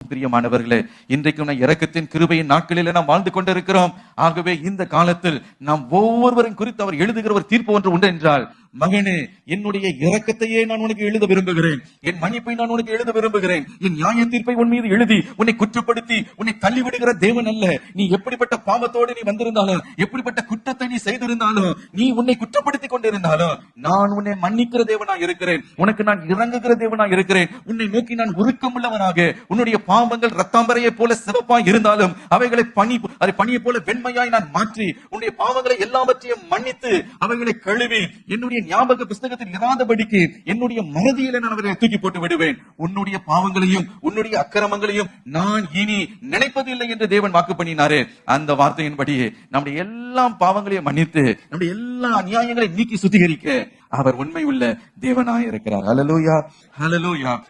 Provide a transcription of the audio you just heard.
பிரியமானவர்களே, இன்றைக்கு நாம் இரக்கத்தின் கிருபையின் நாட்களில் நாம் வாழ்ந்து கொண்டிருக்கிறோம். ஆகவே இந்த காலத்தில் நாம் ஒவ்வொருவரும் குறித்து அவர் எழுதுகிற ஒரு தீர்ப்பு ஒன்று உண்டு என்றால், மகனே, என்னுடைய இரக்கத்தையே நான் உனக்கு எழுத விரும்புகிறேன், என் மன்னிப்பை நான் உனக்கு எழுத விரும்புகிறேன், என் நியாய தீர்ப்பை உன் மீது எழுதி உன்னை குற்றப்படுத்தி உன்னை தள்ளிவிடுகிற தேவன் அல்ல. நீ எப்படிப்பட்ட பாவத்தோடு நீ வந்திருந்தாலும், எப்படிப்பட்ட குற்றத்தை நீ செய்திருந்தாலும், நீ உன்னை குற்றப்படுத்தி கொண்டிருந்தாலும், நான் உன்னை மன்னிக்கிற தேவனா இருக்கிறேன், உனக்கு நான் இறங்குகிற தேவனா இருக்கிறேன், உன்னை நோக்கி நான் உருக்கம் உள்ளவனாக, உன்னுடைய பாவங்கள் ரத்தாம்பரையை போல சிவப்பாய் இருந்தாலும் அவைகளை பனியை போல வெண்மையாய் நான் மாற்றி உன்னுடைய பாவங்களை எல்லாவற்றையும் மன்னித்து அவைகளை கழுவி என்னுடைய ஞாபக புஸ்தகத்தில் இராதபடிக்கு என்னுடைய மறதியில நான் அவர்களை தூக்கி போட்டு விடுவேன். உன்னுடைய பாவங்களையும் உன்னுடைய அக்கிரமங்களையும் நான் இனி நினைப்பதில்லை என்று தேவன் வாக்கு பண்ணினாரே, அந்த வார்த்தையின்படியே நம்முடைய எல்லா பாவங்களையும் மன்னித்து நம்முடைய எல்லா அநியாயங்களையும் நீக்கி சுத்திகரிக்க அவர் உண்மை உள்ள தேவனாய் இருக்கிறார். ஹல்லேலூயா, ஹல்லேலூயா.